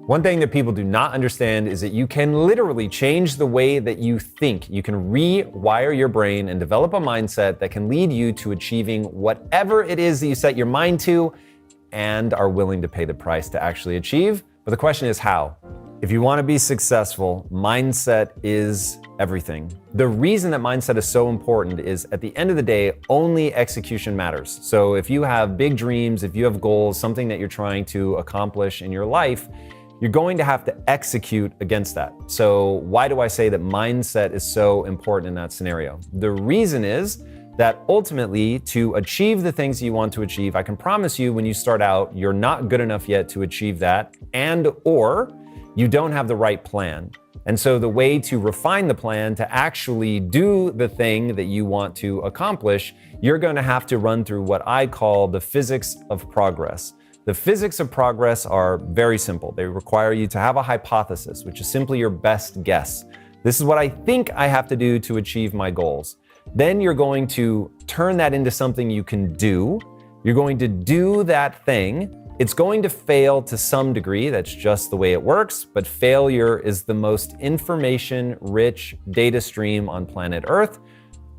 One thing that people do not understand is that you can literally change the way that you think. You can rewire your brain and develop a mindset that can lead you to achieving whatever it is that you set your mind to and are willing to pay the price to actually achieve. But the question is how? If you want to be successful, mindset is everything. The reason that mindset is so important is at the end of the day, only execution matters. So if you have big dreams, if you have goals, something that you're trying to accomplish in your life, you're going to have to execute against that. So why do I say that mindset is so important in that scenario? The reason is that ultimately, to achieve the things you want to achieve, I can promise you when you start out, you're not good enough yet to achieve that, and or you don't have the right plan. And so the way to refine the plan to actually do the thing that you want to accomplish, you're going to have to run through what I call the physics of progress. The physics of progress are very simple. They require you to have a hypothesis, which is simply your best guess. This is what I think I have to do to achieve my goals. Then you're going to turn that into something you can do. You're going to do that thing. It's going to fail to some degree. That's just the way it works. But failure is the most information-rich data stream on planet Earth.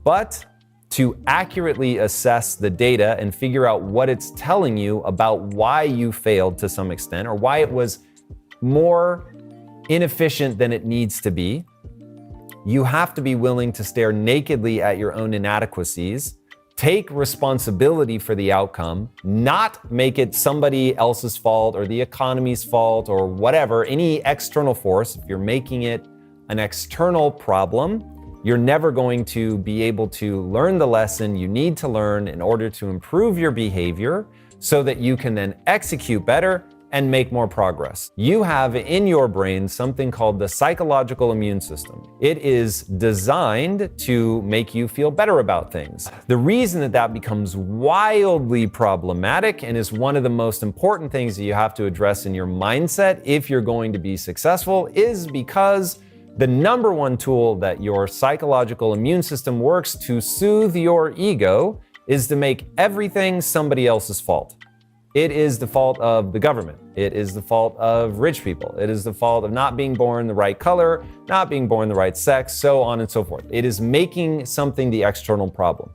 But to accurately assess the data and figure out what it's telling you about why you failed to some extent or why it was more inefficient than it needs to be, you have to be willing to stare nakedly at your own inadequacies, take responsibility for the outcome, not make it somebody else's fault or the economy's fault or whatever, any external force. If you're making it an external problem, you're never going to be able to learn the lesson you need to learn in order to improve your behavior so that you can then execute better and make more progress. You have in your brain something called the psychological immune system. It is designed to make you feel better about things. The reason that that becomes wildly problematic and is one of the most important things that you have to address in your mindset if you're going to be successful is because the number one tool that your psychological immune system works to soothe your ego is to make everything somebody else's fault. It is the fault of the government. It is the fault of rich people. It is the fault of not being born the right color, not being born the right sex, so on and so forth. It is making something the external problem.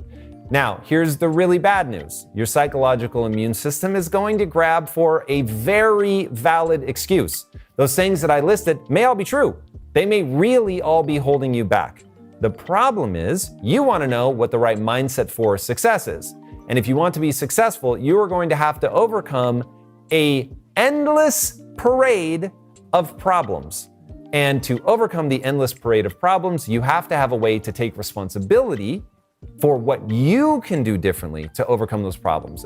Now, here's the really bad news. Your psychological immune system is going to grab for a very valid excuse. Those things that I listed may all be true. They may really all be holding you back. The problem is you want to know what the right mindset for success is. And if you want to be successful, you are going to have to overcome an endless parade of problems. And to overcome the endless parade of problems, you have to have a way to take responsibility for what you can do differently to overcome those problems.